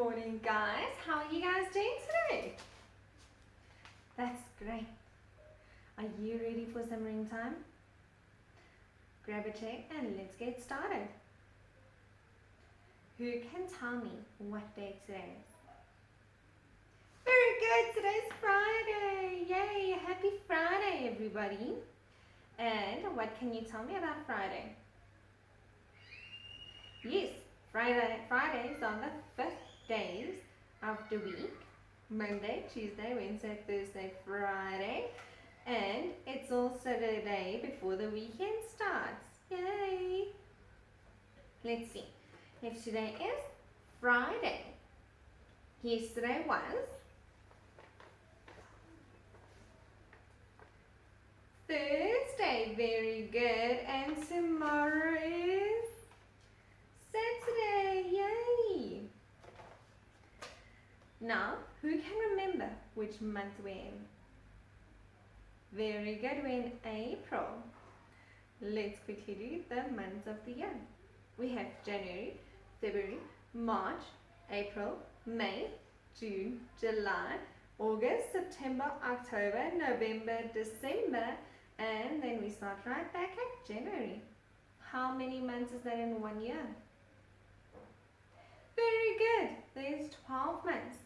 morning, guys. How are you guys doing today? That's great. Are you ready for some ring time? Grab a chair and let's get started. Who can tell me what day today is? Very good. Today's Friday. Yay. Happy Friday, everybody. And what can you tell me about Friday? Yes, Fridays are the 5th days of the week. Monday, Tuesday, Wednesday, Thursday, Friday. And it's also the day before the weekend starts. Yay! Let's see. If today is Friday, yesterday was Thursday. Very good. And tomorrow is Saturday. Yay! Now, who can remember which month we're in? Very good, we're in April. Let's quickly do the months of the year. We have January, February, March, April, May, June, July, August, September, October, November, December, and then we start right back at January. How many months is that in 1 year? Very good. There's 12 months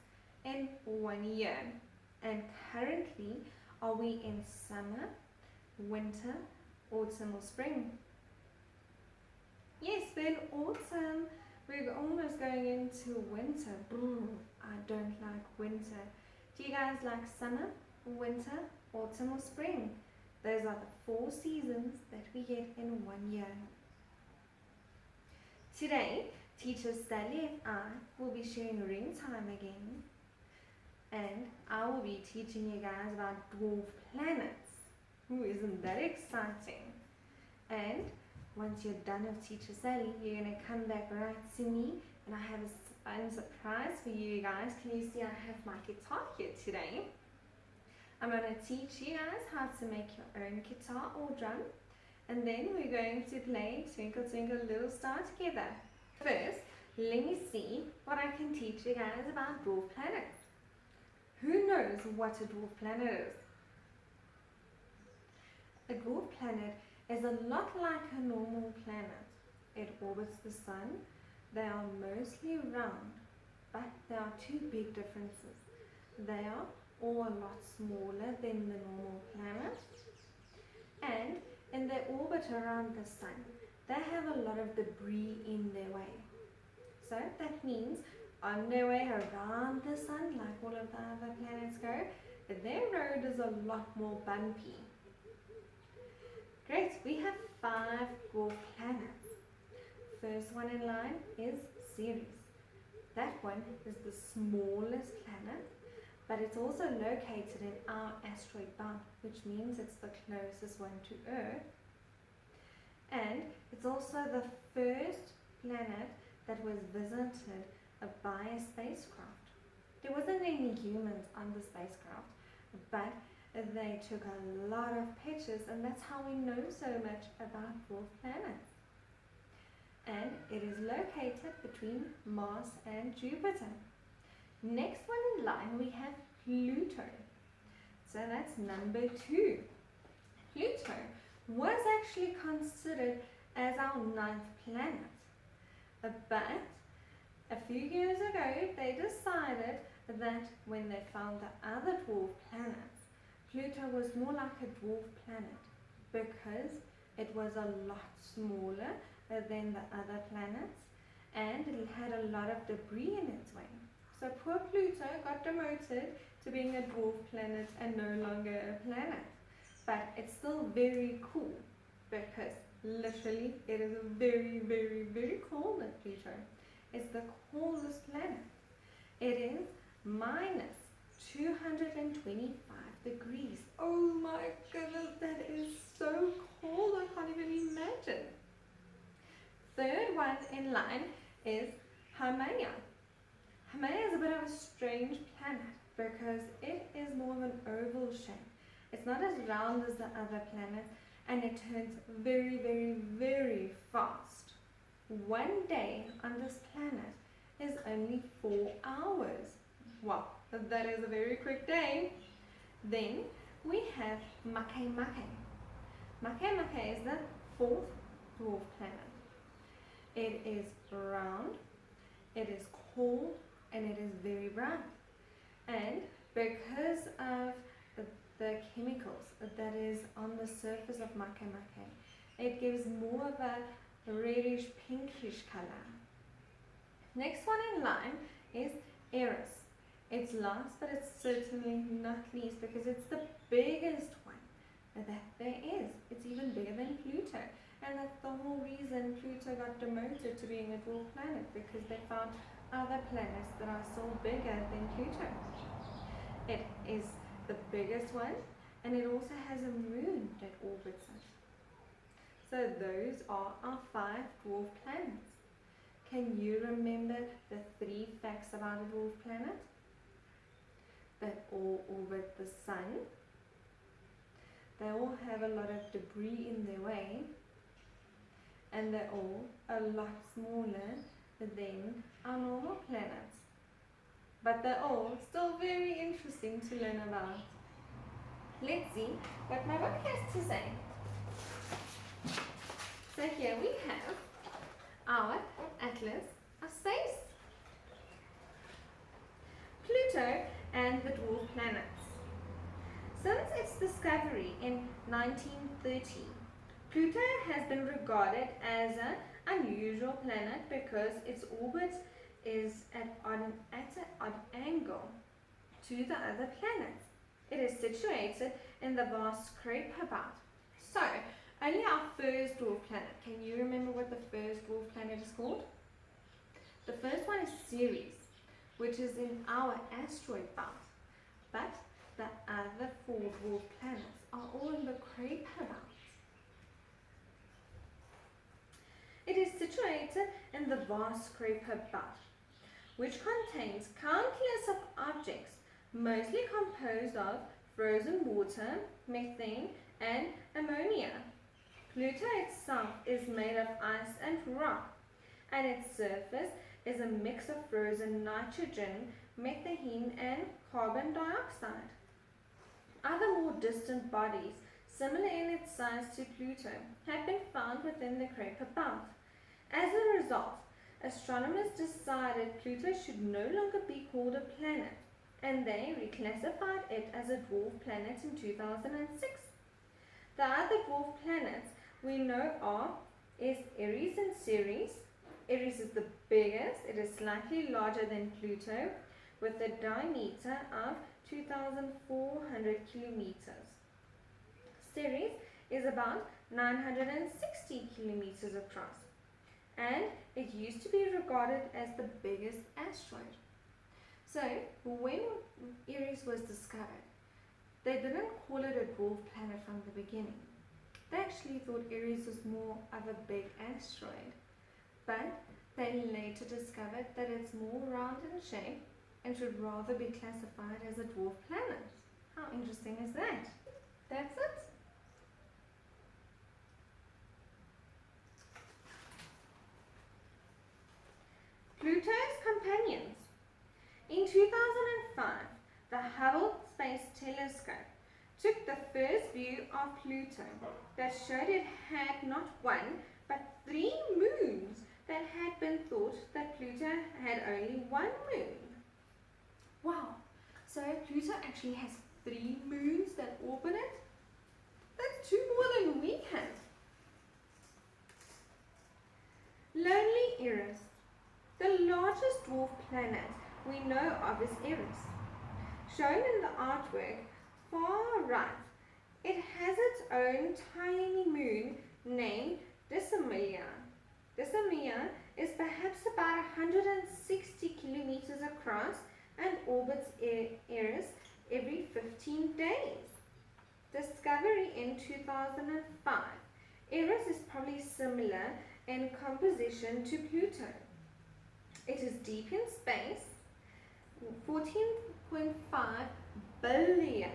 in 1 year. And currently, are we in summer, winter, autumn or spring? Yes, we're in autumn. We're almost going into winter. I don't like winter. Do you guys like summer, winter, autumn or spring? Those are the 4 seasons that we get in 1 year. Today, Teacher Sally and I will be sharing ring time again. And I will be teaching you guys about dwarf planets. Ooh, isn't that exciting? And once you're done with Teacher Sally, you're going to come back right to me. And I have a fun surprise for you guys. Can you see I have my guitar here today? I'm going to teach you guys how to make your own guitar or drum. And then we're going to play Twinkle Twinkle Little Star together. First, let me see what I can teach you guys about dwarf planets. Who knows what a dwarf planet is? A dwarf planet is a lot like a normal planet. It orbits the sun. They are mostly round, but there are 2 big differences. They are all a lot smaller than the normal planet, and in their orbit around the sun, they have a lot of debris in their way. So that means on their way around the sun, like all of the other planets go, their road is a lot more bumpy. Great, we have 5 dwarf planets. First one in line is Ceres. That one is the smallest planet, but it's also located in our asteroid belt, which means it's the closest one to Earth. And it's also the first planet that was visited by a spacecraft. There wasn't any humans on the spacecraft, but they took a lot of pictures, and that's how we know so much about dwarf planets. And it is located between Mars and Jupiter. Next one in line we have Pluto. So that's number 2. Pluto was actually considered as our 9th planet, but a few years ago they decided that when they found the other dwarf planets, Pluto was more like a dwarf planet because it was a lot smaller than the other planets, and it had a lot of debris in its way. So poor Pluto got demoted to being a dwarf planet and no longer a planet. But it's still very cool because literally it is a very, very, very cold at Pluto. It's the coldest planet. It is minus 225 degrees. Oh my goodness, that is so cold. I can't even imagine. Third one in line is Haumea. Haumea is a bit of a strange planet because it is more of an oval shape. It's not as round as the other planets, and it turns very, very, very fast. 1 day on this planet is only 4 hours. Wow, that is a very quick day. Then we have Makemake. Makemake is the fourth dwarf planet. It is round, it is cold, and it is very bright. And because of the chemicals that is on the surface of Makemake, it gives more of a reddish pinkish color. Next one in line is Eris. It's last, but it's certainly not least because it's the biggest one that there is. It's even bigger than Pluto. And that's the whole reason Pluto got demoted to being a dwarf planet, because they found other planets that are still bigger than Pluto. It is the biggest one, and it also has a moon that orbits it. So those are our 5 dwarf planets. Can you remember the 3 facts about a dwarf planet? That all orbit the sun. They all have a lot of debris in their way. And they're all a lot smaller than our normal planets. But they're all still very interesting to learn about. Let's see what my book has to say. So here we have our Atlas of Space. Pluto and the dwarf planets. Since its discovery in 1930, Pluto has been regarded as an unusual planet because its orbit is at an odd angle to the other planets. It is situated in the vast Kuiper belt. So, only our first dwarf planet. Can you remember what the first dwarf planet is called? The first one is Ceres, which is in our asteroid belt. But the other 4 dwarf planets are all in the Kuiper belt. It is situated in the vast Kuiper belt, which contains countless of objects, mostly composed of frozen water, methane, and ammonia. Pluto itself is made of ice and rock, and its surface is a mix of frozen nitrogen, methane, and carbon dioxide. Other more distant bodies, similar in its size to Pluto, have been found within the Kuiper belt. As a result, astronomers decided Pluto should no longer be called a planet, and they reclassified it as a dwarf planet in 2006. The other dwarf planets we know is Eris and Ceres. Eris is the biggest. It is slightly larger than Pluto, with a diameter of 2,400 kilometers. Ceres is about 960 kilometers across, and it used to be regarded as the biggest asteroid. So, when Eris was discovered, they didn't call it a dwarf planet from the beginning. They actually thought Eris was more of a big asteroid, but they later discovered that it's more round in shape and should rather be classified as a dwarf planet. How interesting is that? That's it. Pluto's companions. In 2005, the Hubble Space Telescope took the first view of Pluto that showed it had not 1 but 3 moons that had been thought that Pluto had only 1 moon. Wow, so Pluto actually has 3 moons that orbit it? That's 2 more than we have. Lonely Eris. The largest dwarf planet we know of is Eris. Shown in the artwork far right, it has its own tiny moon named Decimilla. Decimilla is perhaps about 160 kilometers across and orbits Eris every 15 days. Discovery in 2005. Eris is probably similar in composition to Pluto. It is deep in space, 14.5 billion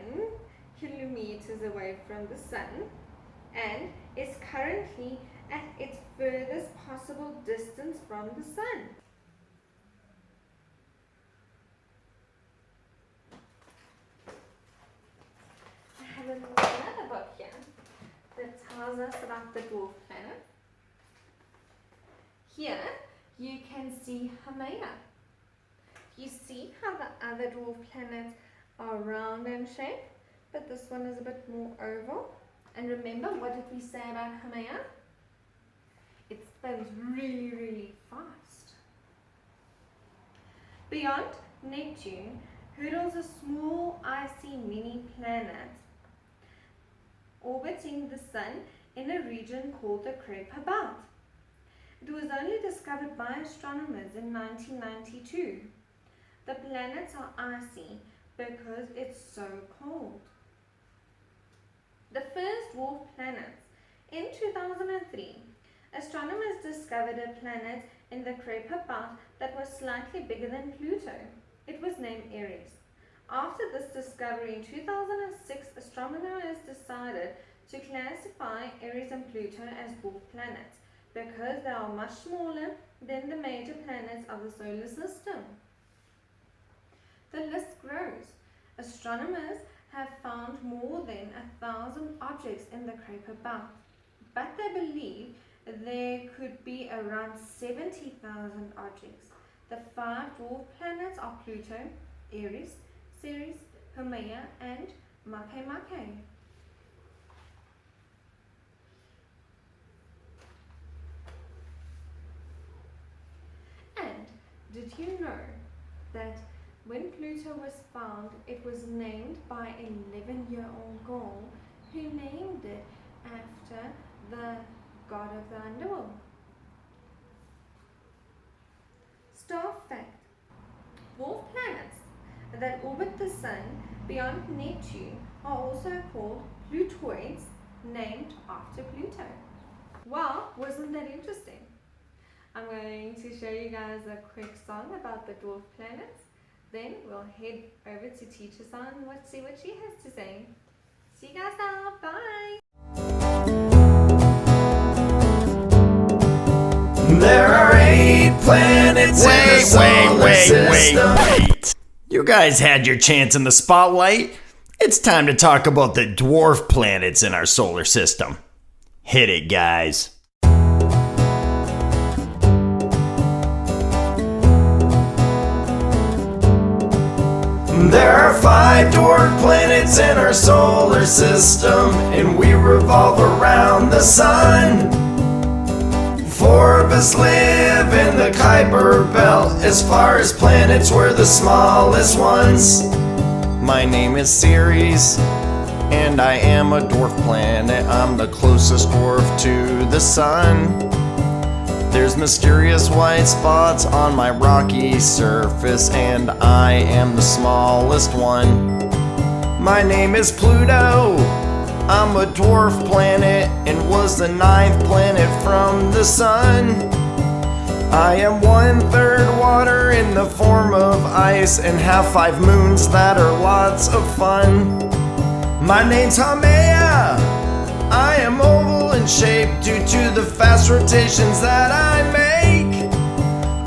kilometers away from the Sun, and is currently at its furthest possible distance from the Sun. tells us about the dwarf planet. Here you can see Haumea. You see how the other dwarf planets are round in shape, but this one is a bit more oval. And remember, what did we say about Haumea? It spins really, really fast. Beyond Neptune hurtles a small icy mini planet orbiting the Sun in a region called the Kuiper Belt. It was only discovered by astronomers in 1992. The planets are icy because it's so cold. The first dwarf planets. In 2003, astronomers discovered a planet in the Kuiper Belt that was slightly bigger than Pluto. It was named Eris. After this discovery in 2006, astronomers decided to classify Eris and Pluto as dwarf planets because they are much smaller than the major planets of the solar system. The list grows. Astronomers have found more than 1,000 objects in the Kuiper Belt, but they believe there could be around 70,000 objects. The 5 dwarf planets are Pluto, Eris, Ceres, Haumea, and Makemake. And did you know that when Pluto was found, it was named by an 11-year-old girl who named it after the god of the underworld? Star fact: dwarf planets that orbit the Sun beyond Neptune are also called Plutoids, named after Pluto. Well, wasn't that interesting? I'm going to show you guys a quick song about the dwarf planets. Then we'll head over to Teacher San and see what she has to say. See you guys now. Bye. There are 8 planets in the solar system. Wait. You guys had your chance in the spotlight. It's time to talk about the dwarf planets in our solar system. Hit it, guys. There are 5 dwarf planets in our solar system, and we revolve around the Sun. 4 of us live in the Kuiper Belt. As far as planets, we're the smallest ones. My name is Ceres, and I am a dwarf planet. I'm the closest dwarf to the Sun. There's mysterious white spots on my rocky surface, and I am the smallest one. My name is Pluto. I'm a dwarf planet and was the 9th planet from the Sun. I am 1/3 water in the form of ice and have 5 moons that are lots of fun. My name's Haumea. I am oval in shape due to the fast rotations that I make.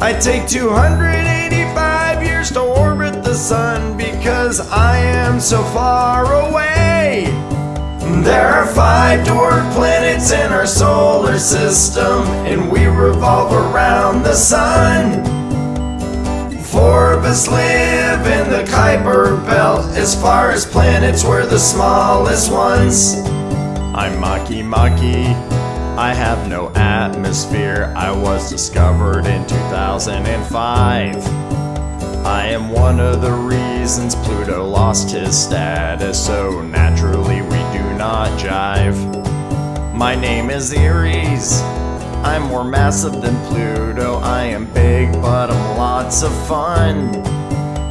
I take 285 years to orbit the Sun because I am so far away. There are 5 dwarf planets in our solar system, and we revolve around the Sun. 4 of us live in the Kuiper Belt. As far as planets, we're the smallest ones. I'm Makemake. I have no atmosphere. I was discovered in 2005. I am one of the reasons Pluto lost his status, so naturally we do not jive. My name is Eris. I'm more massive than Pluto. I am big, but I'm lots of fun.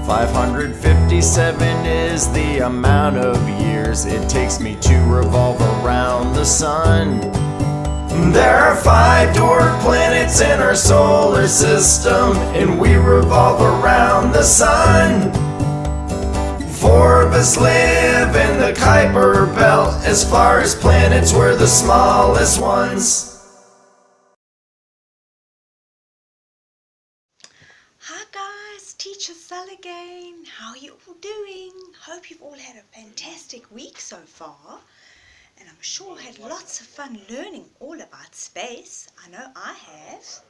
557 is the amount of years it takes me to revolve around the Sun. There are 5 dwarf planets in our solar system, and we revolve around the Sun. 4 of us live in the Kuiper Belt. As far as planets, we're the smallest ones. Hi guys, Teacher Sal again. How are you all doing? Hope you've all had a fantastic week so far. and I'm sure had lots of fun learning all about space. I know I have.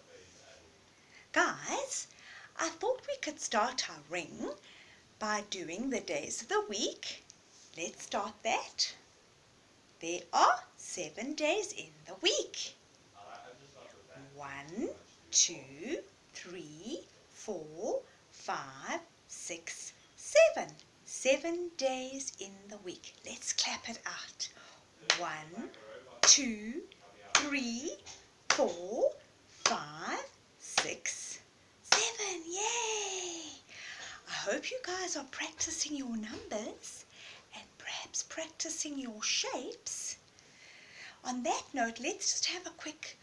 Guys, I thought we could start our ring by doing the days of the week. Let's start that. There are 7 days in the week. 1, 2, 3, 4, 5, 6, 7. 7 days in the week. Let's clap it out. 1, 2, 3, 4, 5, 6, 7. Yay! I hope you guys are practicing your numbers and perhaps practicing your shapes. On that note, let's just have a quick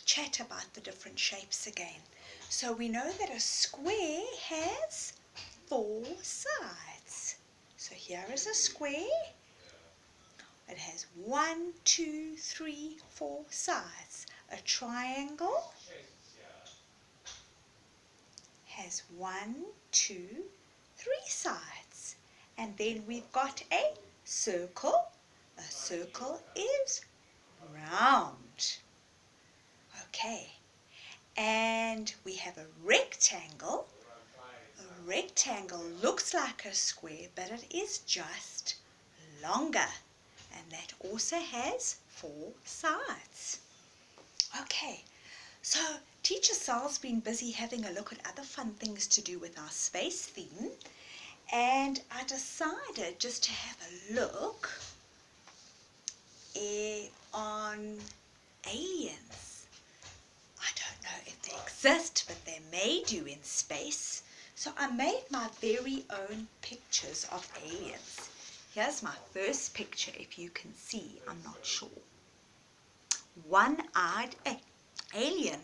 chat about the different shapes again. So we know that a square has 4 sides. So here is a square. It has 1, 2, 3, 4 sides. A triangle has 1, 2, 3 sides. And then we've got a circle. A circle is round. Okay. And we have a rectangle. A rectangle looks like a square, but it is just longer. And that also has 4 sides. Okay, so Teacher Sal's been busy having a look at other fun things to do with our space theme. And I decided just to have a look on aliens. I don't know if they exist, but they may do in space. So I made my very own pictures of aliens. Here's my first picture, if you can see, I'm not sure. One-eyed alien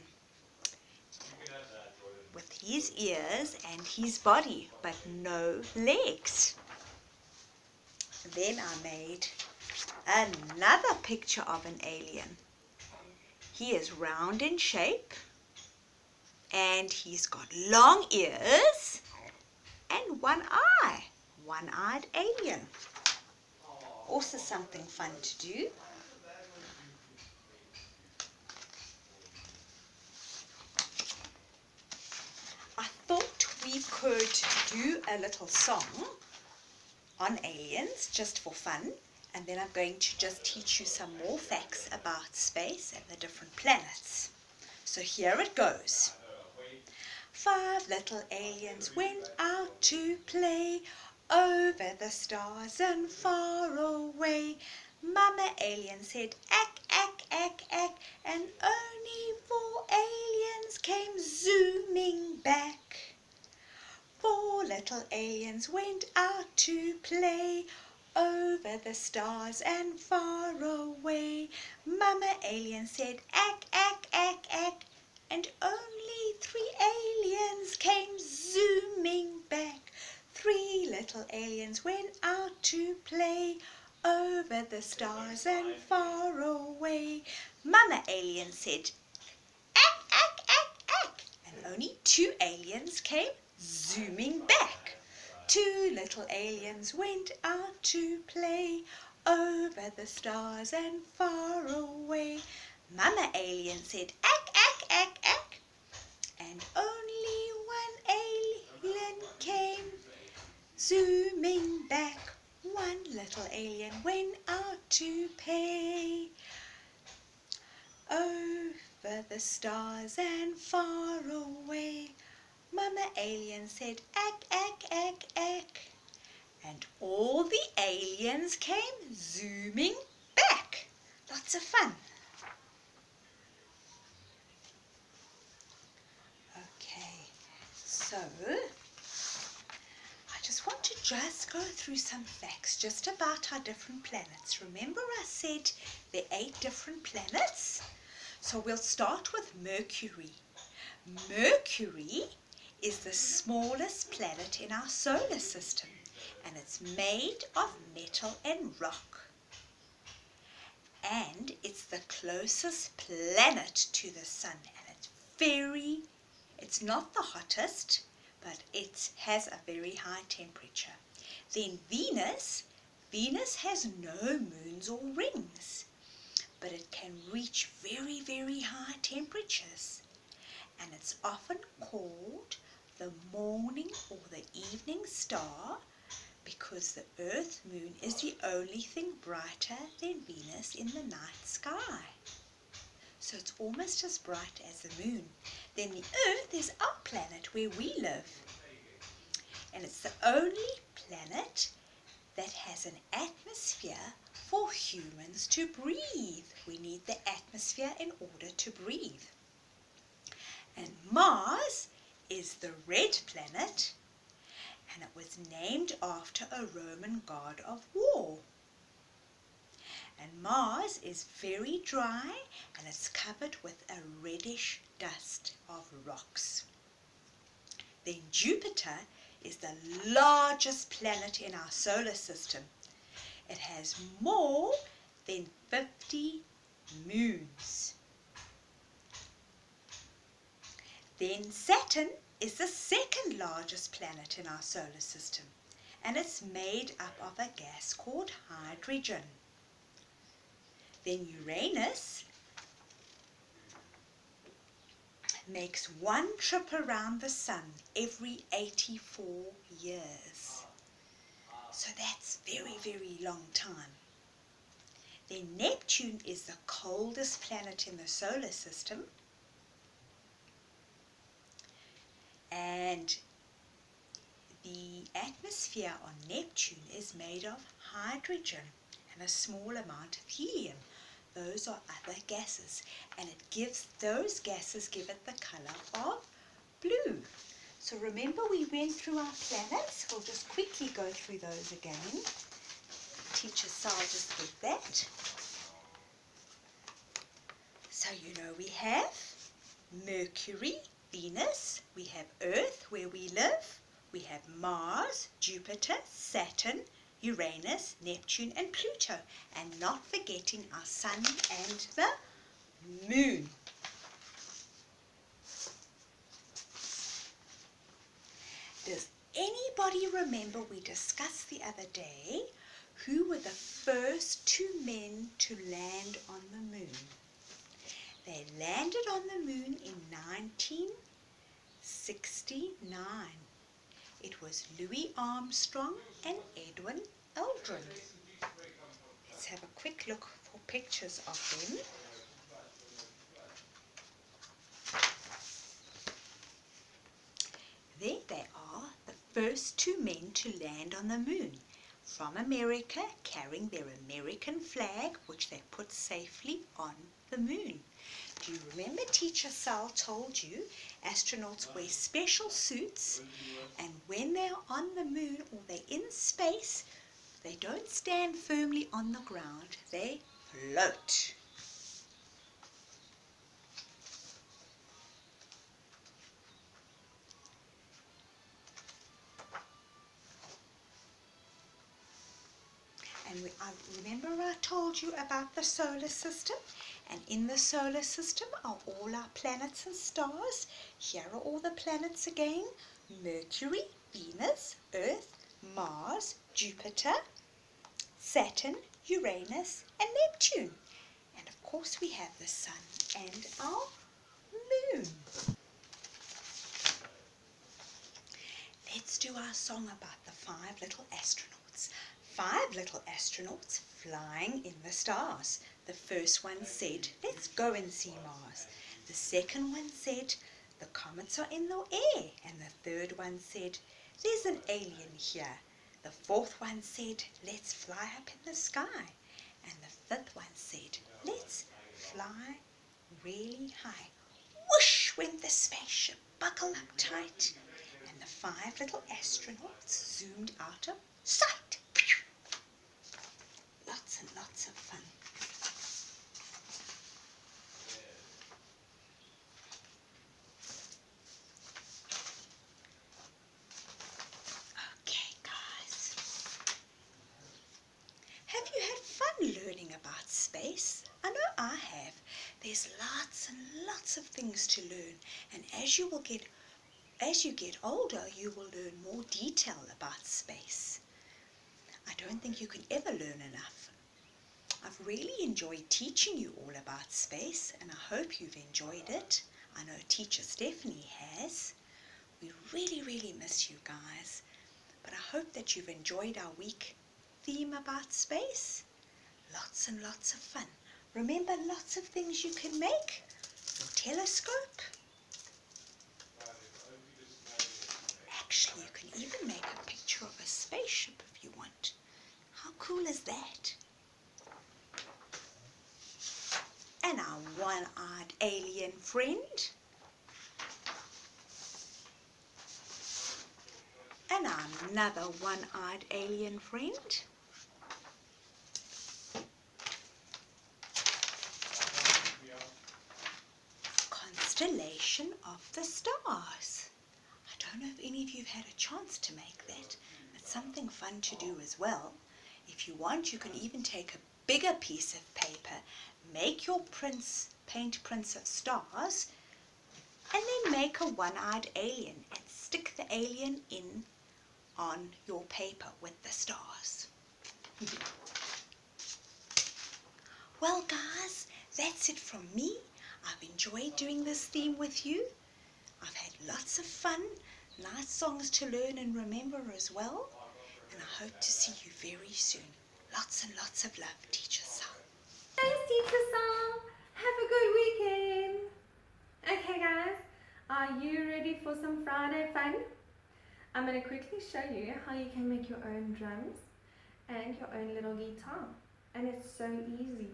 with his ears and his body, but no legs. Then I made another picture of an alien. He is round in shape and he's got long ears and one eye. One-eyed alien. Also something fun to do. I thought we could do a little song on aliens just for fun, and then I'm going to just teach you some more facts about space and the different planets. So here it goes. 5 little aliens went out to play over the stars and far away. Mama alien said, ack, ack, ack, ack, and only 4 aliens came zooming back. 4 little aliens went out to play over the stars and far away. Mama alien said, ack, ack, ack, ack, and only 3 aliens came zooming back. 3 little aliens went out to play over the stars and far away. Mama alien said, ack, ack, ack, ack, and only 2 aliens came zooming back. 2 little aliens went out to play over the stars and far away. Mama alien said, ack, ack, ack, ack, and only 1 alien came zooming back. 1 little alien went out to play over the stars and far away. Mama alien said, ack, ack, ack, ack, and all the aliens came zooming back. Lots of fun. Okay, so I just want to go through some facts just about our different planets. Remember I said there are 8 different planets? So we'll start with Mercury. Mercury is the smallest planet in our solar system, and it's made of metal and rock. And it's the closest planet to the sun, and it's not the hottest, but it has a very high temperature. Then Venus Venus has no moons or rings, but it can reach very, very high temperatures, and it's often called the morning or the evening star because the Earth moon is the only thing brighter than Venus in the night sky. So it's almost as bright as the moon. Then the Earth is our planet where we live. And it's the only planet that has an atmosphere for humans to breathe. We need the atmosphere in order to breathe. And Mars is the red planet, and it was named after a Roman god of war. And Mars is very dry, and it's covered with a reddish dust of rocks. Then Jupiter is the largest planet in our solar system. It has more than 50 moons. Then Saturn is the second largest planet in our solar system, and it's made up of a gas called hydrogen. Then Uranus makes one trip around the sun every 84 years. So that's very, very long time. Then Neptune is the coldest planet in the solar system. And the atmosphere on Neptune is made of hydrogen and a small amount of helium. Those are other gases, and those gases give it the color of blue. So remember, we went through our planets. We'll just quickly go through those again. Teacher Sal just did that. So we have Mercury, Venus, we have Earth where we live, we have Mars, Jupiter, Saturn, Uranus, Neptune and Pluto, and not forgetting our sun and the moon. Does anybody remember we discussed the other day who were the first two men to land on the moon? They landed on the moon in 1969. It was Louis Armstrong and Edwin Aldrin. Let's have a quick look for pictures of them. There they are, the first two men to land on the moon, from America, carrying their American flag, which they put safely on the moon. Do you remember Teacher Sal told you astronauts wear special suits, and when they're on the moon or they're in space, they don't stand firmly on the ground, they float. And remember I told you about the solar system? And in the solar system are all our planets and stars. Here are all the planets again. Mercury, Venus, Earth, Mars, Jupiter, Saturn, Uranus and Neptune. And of course we have the sun and our moon. Let's do our song about the 5 little astronauts. 5 little astronauts flying in the stars. The first one said, let's go and see Mars. The second one said, the comets are in the air. And the third one said, there's an alien here. The fourth one said, let's fly up in the sky. And the fifth one said, let's fly really high. Whoosh went the spaceship, buckle up tight. And the 5 little astronauts zoomed out of sight. Lots and lots of fun. Okay, guys. Have you had fun learning about space? I know I have. There's lots and lots of things to learn, and as you get older, you will learn more detail about space. I don't think you can ever learn enough. I've really enjoyed teaching you all about space, and I hope you've enjoyed it. I know Teacher Stephanie has. We really miss you guys, but I hope that you've enjoyed our week theme about space. Lots and lots of fun. Remember, lots of things you can make. Your telescope. Actually, you can even make a picture of a spaceship if you want. How cool is that? And our one-eyed alien friend. And another one-eyed alien friend. Constellation of the stars. I don't know if any of you have had a chance to make that. It's something fun to do as well. If you want, you can even take a bigger piece of paper, make your prints, paint prints of stars, and then make a one-eyed alien and stick the alien in on your paper with the stars. Well guys, that's it from me. I've enjoyed doing this theme with you. I've had lots of fun, nice songs to learn and remember as well. And I hope to see you very soon. Lots and lots of love, Teacher Sam. Thanks, Teacher Sam. Have a good weekend. Okay, guys, are you ready for some Friday fun? I'm going to quickly show you how you can make your own drums and your own little guitar. And it's so easy.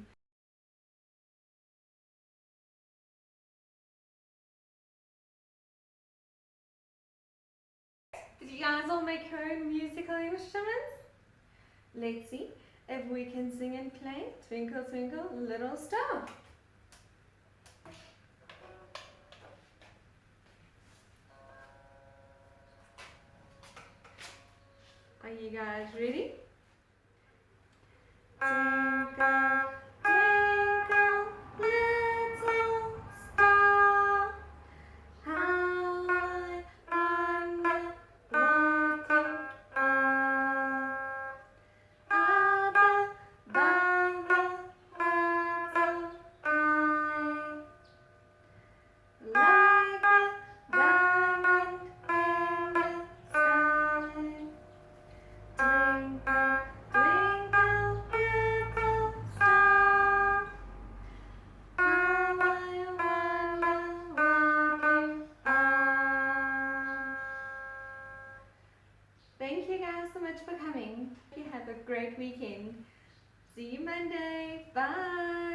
Did you guys all make your own musical instruments? Let's see if we can sing and play Twinkle Twinkle Little Star. Are you guys ready? Twinkle, twinkle, little star, how I wonder what you are. Up above the world so bright, like a diamond in the sky. Twinkle, twinkle, little star, how I wonder what you are. Thank you guys so much for coming. You have a great weekend. See you Monday. Bye.